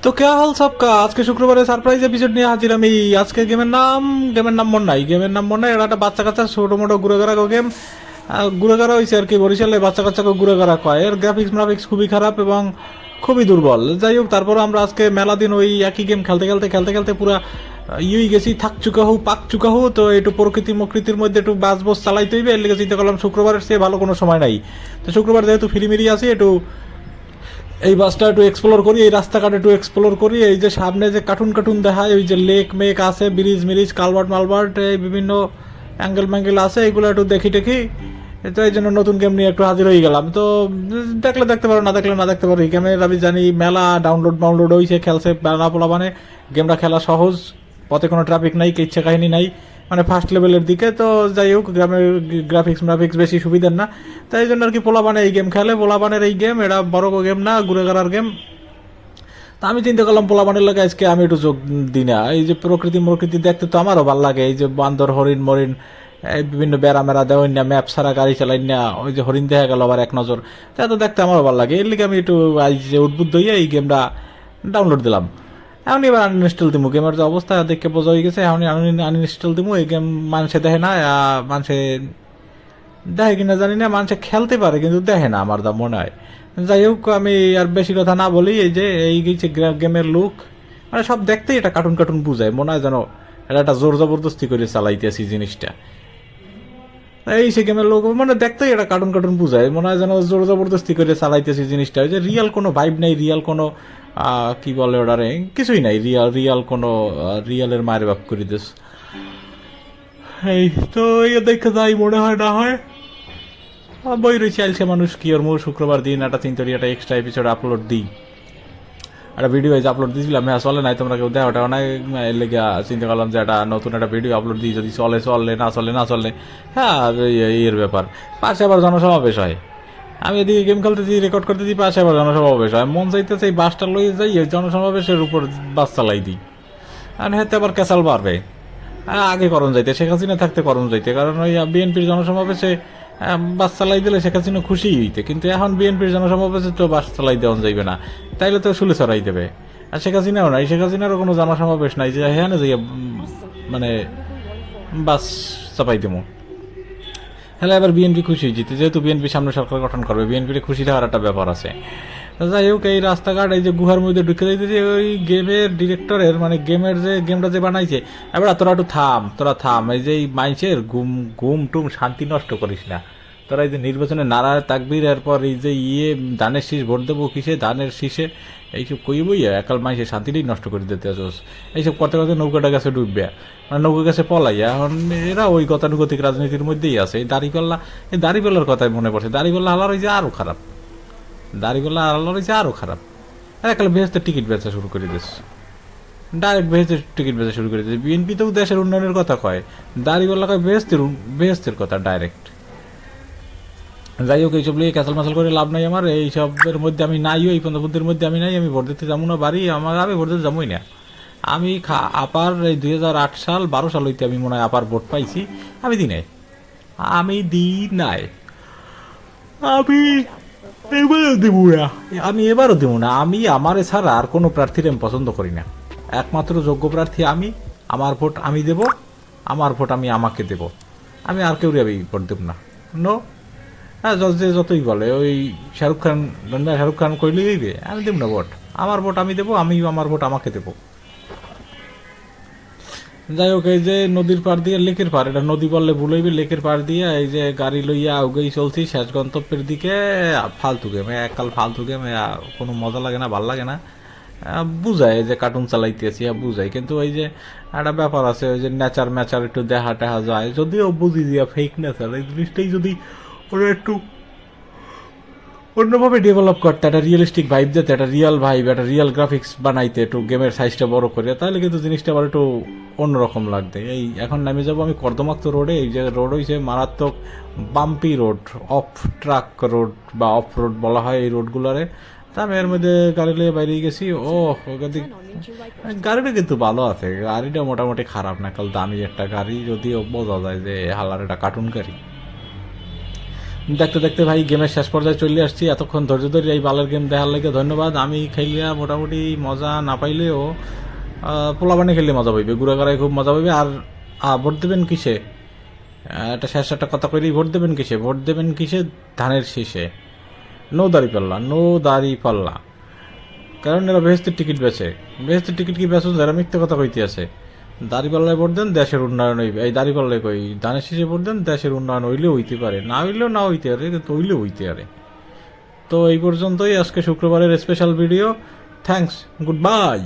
तो क्या हाल सबका। আজকে শুক্রবারে সারপ্রাইজ এপিসোড নিয়ে হাজির আমি। আজকে গেমের নাম মনে নাই, এটা একটা বাচ্চা কাচ্চা ছোটো মোটো ঘুরে গেম। ঘুরে হয়েছে আর কি, বরিশালে বাচ্চা কাচ্চাকে ঘুরে কয়। এর গ্রাফিক্স খুবই খারাপ এবং খুবই দুর্বল। যাই হোক, তারপর আমরা আজকে মেলা দিন ওই একই গেম খেলতে পুরা ইউই গেছি, থাক চুকা হু। তো একটু প্রকৃতির মধ্যে একটু বাস চালাইতে হইবে, এর লেগে চিন্তা করলাম শুক্রবারের চেয়ে ভালো কোনো সময় নাই। তো শুক্রবার যেহেতু ফিরিমিরি আছি, একটু এই বাসটা একটু এক্সপ্লোর করি, এই রাস্তাঘাট একটু এক্সপ্লোর করি। এই যে সামনে যে কার্টুন দেখায়, ওই যে লেক মেক আছে, ব্রিজ কালভার্ট মালভার্ট, এই বিভিন্ন অ্যাঙ্গেল আছে, এগুলো একটু দেখি। তো এই জন্য নতুন গেম নিয়ে একটু হাজির হয়ে গেলাম। তো দেখলে দেখতে পারো, না দেখতে পারো। এই গেমের আমি জানি মেলা ডাউনলোড হয়েছে, খেলছে মেলা পোলা। মানে গেমটা খেলা সহজ, পথে কোনো ট্রাফিক নাই, কিচ্ছা কাহিনী নাই, মানে ফার্স্ট লেভেলের দিকে। তো যাই হোক, গ্রামের গ্রাফিক্স বেশি সুবিধার না, তাই জন্য আর কি পোলাবানে এই গেম খেলে। পোলাবানের এই গেম, এটা বড় গেম না, ঘুরে গেম। তা আমি চিন্তা করলাম পোলাবানের লাগে আজকে আমি একটু যোগ দিই না। এই যে প্রকৃতি দেখতে তো আমারও ভালো লাগে। এই যে বান্দর হরিণ এই বিভিন্ন বেড়া দেওয়াই না, ম্যাপ ছাড়া গাড়ি চালাই না, ওই যে হরিণ দেখা গেল আবার এক নজর, তা তো দেখতে আমারও ভালো লাগে। এর লিগে আমি একটু আজ যে উদ্বুদ্ধ হইয়া এই গেমটা ডাউনলোড দিলাম। এখন এবার আনইনস্টল দিমু, গেমের যে অবস্থা দেখে বোঝা হয়ে গেছে। এখন আনইনস্টল দিমু। এই গেম মানুষে দেখে না, মানুষে দেখে কিনা জানি না, মানুষে খেলতে পারে কিন্তু দেখে না আমার দা মনে হয়। যাই হোক, আমি আর বেশি কথা না বলি। এই যে এই গেছে গেমের লুক, মানে সব দেখতেই এটা কার্টুন বুঝায়, মনে হয় যেন এটা একটা জোর জবরদস্তি করে চালাইতেছি জিনিসটা। এই সে গেমের লোক, মানে দেখতেই এটা কার্টুন বুঝায়, মনে হয় যেন জোর জবরদস্তি করে চালাইতেছি জিনিসটা। ওই যে রিয়াল কোনো ভাইব নাই, রিয়াল কোনো কি বলে ওটারে, কিছুই নাই। রিয়াল কোনো রিয়ালের মায়ের বাপ করে দিস। এই তো দেখে যাই মনে হয় না হয় বই রয়েছে আলছে মানুষ কি ওর মো শুক্রবার দিন একটা চিন্তা একটা এক্সট্রা এপিসোড আপলোড দিই, একটা ভিডিও আপলোড দিয়েছিলাম। হ্যাঁ চলে নাই, তোমরা কেউ দেখো, ওটা অনেক লেগে চিন্তা করলাম যে একটা নতুন একটা ভিডিও আপলোড দিই, যদি চলে না চলে। হ্যাঁ এর ব্যাপার। পাশে আবার জনসমাবেশ হয়, আমি এদিকে গেম খেলতেছি, রেকর্ড করতেছি, পাশে আবার জনসমাবেশ হয়। মন চাইতেছে এই বাসটা লইয়ে যাই ওই জনসমাবেশের উপর বাস চালাই দিই, আর হেতে আবার ক্যাসাল বাড়বে। আগে করণ যাইতে, শেখ হাসিনা থাকতে করণ যাইতে, কারণ ওই বিএনপির জনসমাবেশে বাস চালাই দিলে শেখ হাসিনা খুশি হইতে, কিন্তু এখন বিএনপির জনসমাবেশে তো বাস চালাই দেওয়া যাইবে না, তাইলে তো শুলে চড়াই দেবে। আর শেখ হাসিনাও নাই, শেখ হাসিনারও কোনো জনসমাবেশ নাই যে হ্যাঁ না যাইয়া মানে বাস চাপাই দেবো। হ্যাঁ এবার বিএনপি খুশি হয়ে যেতে, যেহেতু বিএনপি সামনে সরকার গঠন করবে, বিএনপির খুশি দেওয়ার একটা ব্যাপার আছে। যাই হোক, এই রাস্তাঘাট এই যে গুহার মধ্যে ঢুকে যাইতেছে ওই গেমের ডিরেক্টরের, মানে গেমটা যে বানাইছে, এবার তোরা থাম। এই যে মাইসের ঘুম শান্তি নষ্ট করিস না। তোরা এই যে নির্বাচনে নারা তাকবির, এরপর এই যে ধানের শীষ ভোট দেবো কিসে, ধানের শীষে এইসব কইবই, একাল মাইসে শান্তিটাই নষ্ট করে দিতে আসোস। এইসব করতে নৌকাটা গেছে ডুববে, মানে নৌকা গেছে পলাইয়া। এখন এরা ওই গতানুগতিক রাজনীতির মধ্যেই আছে। এই দাড়িপাল্লার কথাই মনে পড়ছে। দাড়িপাল্লা হালার হয়েছে আরো খারাপ, একালে ভেস্তের টিকিট বেচা শুরু করে দিচ্ছে, ডাইরেক্ট ভেস্তের টিকিট বেচা শুরু করে দিচ্ছে। বিএনপি তো দেশের উন্নয়নের কথা কয়, দাড়িপাল্লা কয় ভেস্তের কথা ডাইরেক্ট। যাই হোক, এইসব লিয়ে ক্যাসাল মাসাল করে লাভ নাই আমার। এইসবের মধ্যে আমি নাই, এই পন্থপন্থীর মধ্যে আমি নাই। আমি ভোট দিতে যাবো না বাড়ি, আমি ভোট দিতে যাবোই না। আমি আপার এই 2008 সাল 12 সাল হইতে আমি মনে হয় আপার ভোট পাইছি, আমি দিই নাই। আমি এবারও দেবো না। আমি আমার ছাড়া আর কোনো প্রার্থীর আমি পছন্দ করি না। একমাত্র যোগ্য প্রার্থী আমি, আমার ভোট আমি দেব, আমার ভোট আমি আমাকে দেব। আমি আর কেউ আমি ভোট দেব না। নো, হ্যাঁ যতই বলে ওই শাহরুখ খান কইলে দিবে, আমি দেব না ভোট। আমার ভোট আমি দেবো, আমার ভোট আমাকে দেবো। যাই হোক, এই যে নদীর পাড় দিয়ে লেকের পাড়, এটা নদী বললে ভুল হইবে, লেকের পাড় দিয়ে এই যে গাড়ি লইয়া উগেই চলছি শেষ গন্তব্যের দিকে। ফালতু গেম, এককাল ফালতু গেম, কোনো মজা লাগে না, ভাল লাগে না। বুঝায় যে কার্টুন চালাইতেছি, বুঝাই, কিন্তু ওই যে একটা ব্যাপার আছে, ওই যে ম্যাচার একটু দেখা টেহা যায়, যদিও বুঝি দিয়া ফেক নেচার এই জিনিসটাই যদি ওরা একটু অন্যভাবে ডেভেলপ করতে, একটা রিয়েলিস্টিক ভাইব দিতে, একটা রিয়াল গ্রাফিক্স বানাইতে, একটু গেমের সাইজটা বড় করে, তাহলে কিন্তু জিনিসটা আবার একটু অন্যরকম লাগবে। এই এখন নামে যাবো আমি কর্দমাক্ত রোডে। এই যে রোড হয়েছে মারাত্মক bumpy road, of truck road বা অফ রোড বলা হয় এই রোডগুলারে। তা আমি এর মধ্যে গাড়ি লিয়ে বাইরে গেছি। গাড়িটা কিন্তু ভালো আছে, গাড়িটা মোটামুটি খারাপ না, কাল দামি একটা গাড়ি, যদিও বোঝা যায় যে হালার একটা কার্টুন গাড়ি। দেখতে দেখতে ভাই গেমের শেষ পর্যায়ে চলে আসছি। এতক্ষণ ধৈর্য ধরে এই বালের গেম দেখার লাগে ধন্যবাদ। আমি খেলিয়া মোটামুটি মজা না পাইলেও পোলাবানি খেললে মজা পাইবে, ঘুরাঘুরায় খুব মজা পাইবে। আর ভোট দেবেন কিসে, একটা শেষ একটা কথা কইলেই, ভোট দেবেন কিসে? ভোট দেবেন কিসে? ধানের শীষে। নো দাড়ি পাল্লা, নো দাড়ি পাল্লা। কারণ এরা বেহেস্তের টিকিট বেচে। বেহেস্তের টিকিট কি বেচুন? যারা মিথ্যে কথা কইতে আছে। দাড়িপাল্লায় ভোট দেন, দেশের উন্নয়ন হইবে। এই দাড়িপাল্লায় কই, ধানের শীষে ভোট দেন, দেশের উন্নয়ন হইলেও হইতে পারে, না হইলেও না হইতে পারে, কিন্তু হইলেও হইতে পারে। তো এই পর্যন্তই আজকে শুক্রবারের special video. Thanks, good bye.